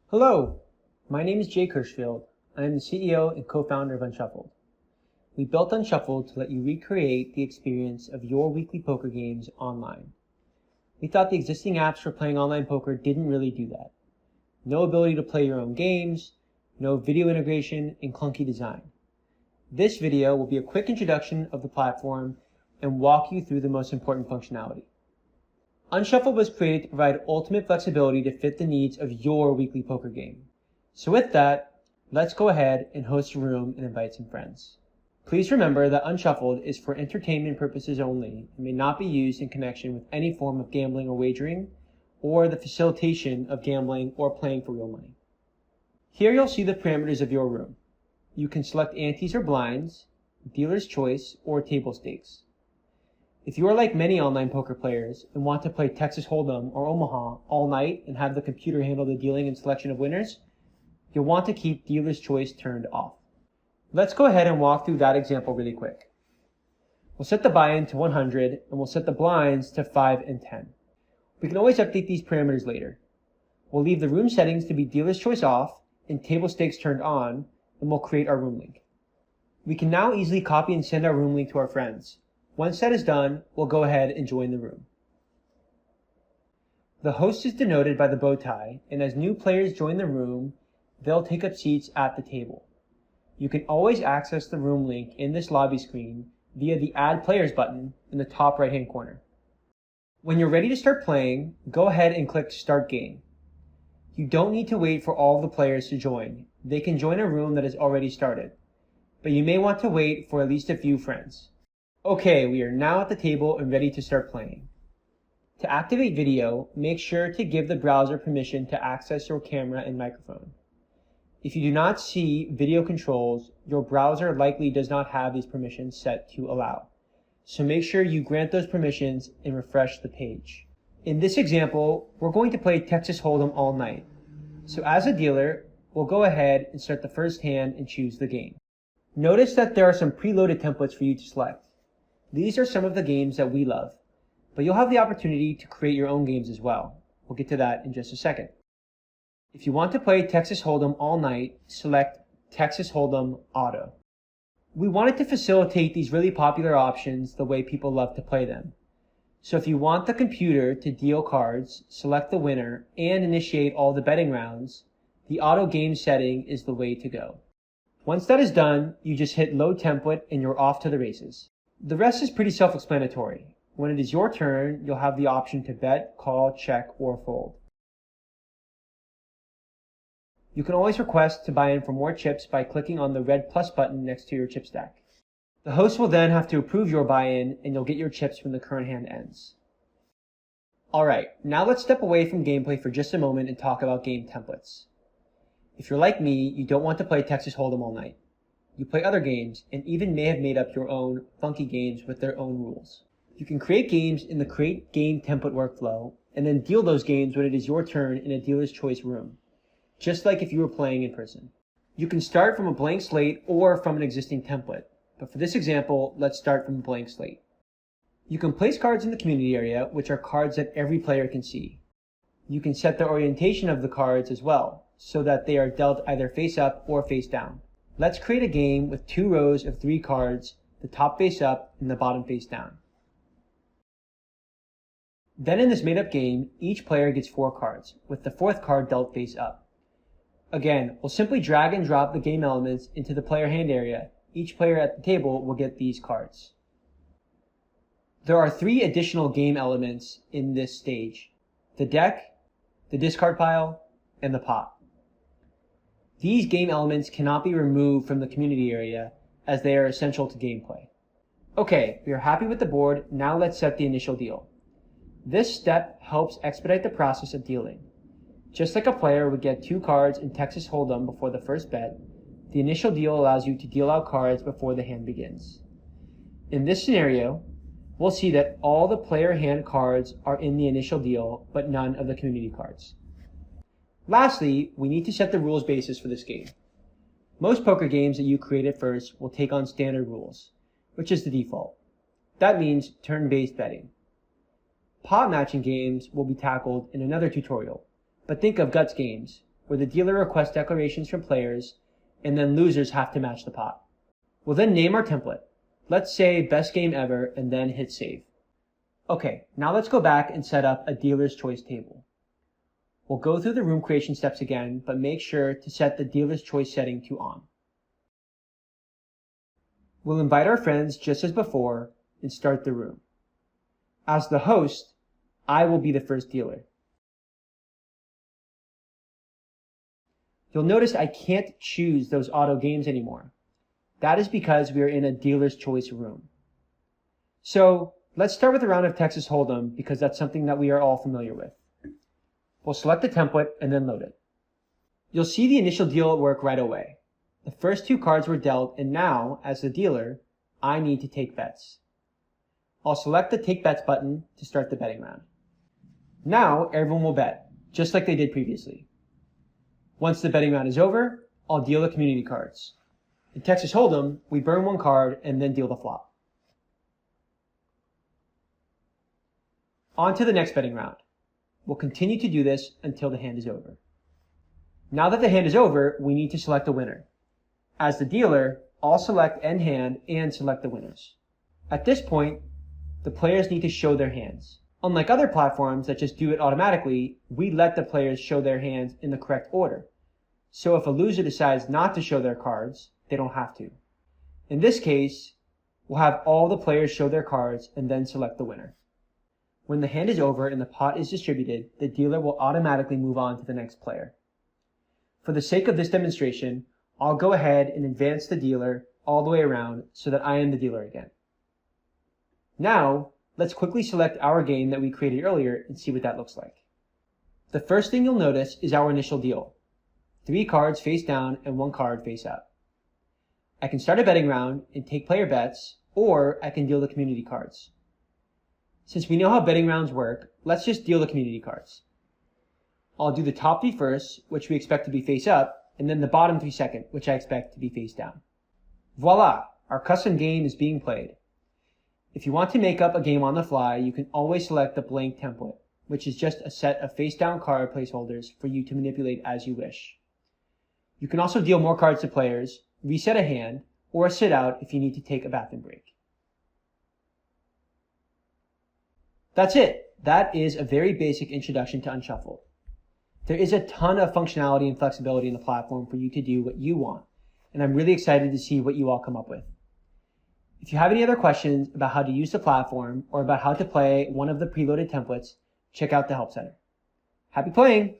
Hello, my name is Jay Kirschfield. I am the CEO and co-founder of Unshuffled. We built Unshuffled to let you recreate the experience of your weekly poker games online. We thought the existing apps for playing online poker didn't really do that. No ability to play your own games, no video integration, and clunky design. This video will be a quick introduction of the platform and walk you through the most important functionality. Unshuffled was created to provide ultimate flexibility to fit the needs of your weekly poker game. So with that, let's go ahead and host a room and invite some friends. Please remember that Unshuffled is for entertainment purposes only and may not be used in connection with any form of gambling or wagering, or the facilitation of gambling or playing for real money. Here you'll see the parameters of your room. You can select antes or blinds, dealer's choice, or table stakes. If you are like many online poker players and want to play Texas Hold'em or Omaha all night and have the computer handle the dealing and selection of winners, you'll want to keep dealer's choice turned off. Let's go ahead and walk through that example really quick. We'll set the buy-in to 100 and we'll set the blinds to 5 and 10. We can always update these parameters later. We'll leave the room settings to be dealer's choice off and table stakes turned on, and we'll create our room link. We can now easily copy and send our room link to our friends. Once that is done, we'll go ahead and join the room. The host is denoted by the bow tie, and as new players join the room, they'll take up seats at the table. You can always access the room link in this lobby screen via the Add Players button in the top right-hand corner. When you're ready to start playing, go ahead and click Start Game. You don't need to wait for all of the players to join. They can join a room that is already started, but you may want to wait for at least a few friends. Okay, we are now at the table and ready to start playing. To activate video, make sure to give the browser permission to access your camera and microphone. If you do not see video controls, your browser likely does not have these permissions set to allow. So make sure you grant those permissions and refresh the page. In this example, we're going to play Texas Hold'em all night. So as a dealer, we'll go ahead and start the first hand and choose the game. Notice that there are some preloaded templates for you to select. These are some of the games that we love, but you'll have the opportunity to create your own games as well. We'll get to that in just a second. If you want to play Texas Hold'em all night, select Texas Hold'em Auto. We wanted to facilitate these really popular options the way people love to play them. So if you want the computer to deal cards, select the winner, and initiate all the betting rounds, the auto game setting is the way to go. Once that is done, you just hit Load Template and you're off to the races. The rest is pretty self-explanatory. When it is your turn, you'll have the option to bet, call, check, or fold. You can always request to buy in for more chips by clicking on the red plus button next to your chip stack. The host will then have to approve your buy-in and you'll get your chips when the current hand ends. Alright, now let's step away from gameplay for just a moment and talk about game templates. If you're like me, you don't want to play Texas Hold'em all night. You play other games, and even may have made up your own funky games with their own rules. You can create games in the Create Game Template workflow, and then deal those games when it is your turn in a dealer's choice room, just like if you were playing in person. You can start from a blank slate or from an existing template, but for this example, let's start from a blank slate. You can place cards in the community area, which are cards that every player can see. You can set the orientation of the cards as well, so that they are dealt either face up or face down. Let's create a game with 2 rows of 3 cards, the top face up and the bottom face down. Then in this made-up game, each player gets 4 cards, with the 4th card dealt face up. Again, we'll simply drag and drop the game elements into the player hand area. Each player at the table will get these cards. There are 3 additional game elements in this stage: the deck, the discard pile, and the pot. These game elements cannot be removed from the community area as they are essential to gameplay. Okay, we are happy with the board, now let's set the initial deal. This step helps expedite the process of dealing. Just like a player would get 2 cards in Texas Hold'em before the first bet, the initial deal allows you to deal out cards before the hand begins. In this scenario, we'll see that all the player hand cards are in the initial deal, but none of the community cards. Lastly, we need to set the rules basis for this game. Most poker games that you create at first will take on standard rules, which is the default. That means turn-based betting. Pot matching games will be tackled in another tutorial, but think of guts games, where the dealer requests declarations from players, and then losers have to match the pot. We'll then name our template. Let's say best game ever, and then hit save. Okay, now let's go back and set up a dealer's choice table. We'll go through the room creation steps again, but make sure to set the dealer's choice setting to on. We'll invite our friends just as before and start the room. As the host, I will be the first dealer. You'll notice I can't choose those auto games anymore. That is because we are in a dealer's choice room. So let's start with a round of Texas Hold'em because that's something that we are all familiar with. We'll select the template and then load it. You'll see the initial deal work right away. The first two cards were dealt, and now, as the dealer, I need to take bets. I'll select the Take Bets button to start the betting round. Now everyone will bet, just like they did previously. Once the betting round is over, I'll deal the community cards. In Texas Hold'em, we burn one card and then deal the flop. On to the next betting round. We'll continue to do this until the hand is over. Now that the hand is over, we need to select a winner. As the dealer, I'll select end hand and select the winners. At this point, the players need to show their hands. Unlike other platforms that just do it automatically, we let the players show their hands in the correct order. So if a loser decides not to show their cards, they don't have to. In this case, we'll have all the players show their cards and then select the winner. When the hand is over and the pot is distributed, the dealer will automatically move on to the next player. For the sake of this demonstration, I'll go ahead and advance the dealer all the way around so that I am the dealer again. Now, let's quickly select our game that we created earlier and see what that looks like. The first thing you'll notice is our initial deal. 3 cards face down and 1 card face up. I can start a betting round and take player bets, or I can deal the community cards. Since we know how betting rounds work, let's just deal the community cards. I'll do the top 3 first, which we expect to be face up, and then the bottom 3 second, which I expect to be face down. Voila! Our custom game is being played. If you want to make up a game on the fly, you can always select the blank template, which is just a set of face down card placeholders for you to manipulate as you wish. You can also deal more cards to players, reset a hand, or sit out if you need to take a bathroom break. That's it. That is a very basic introduction to Unshuffled. There is a ton of functionality and flexibility in the platform for you to do what you want, and I'm really excited to see what you all come up with. If you have any other questions about how to use the platform or about how to play one of the preloaded templates, check out the Help Center. Happy playing!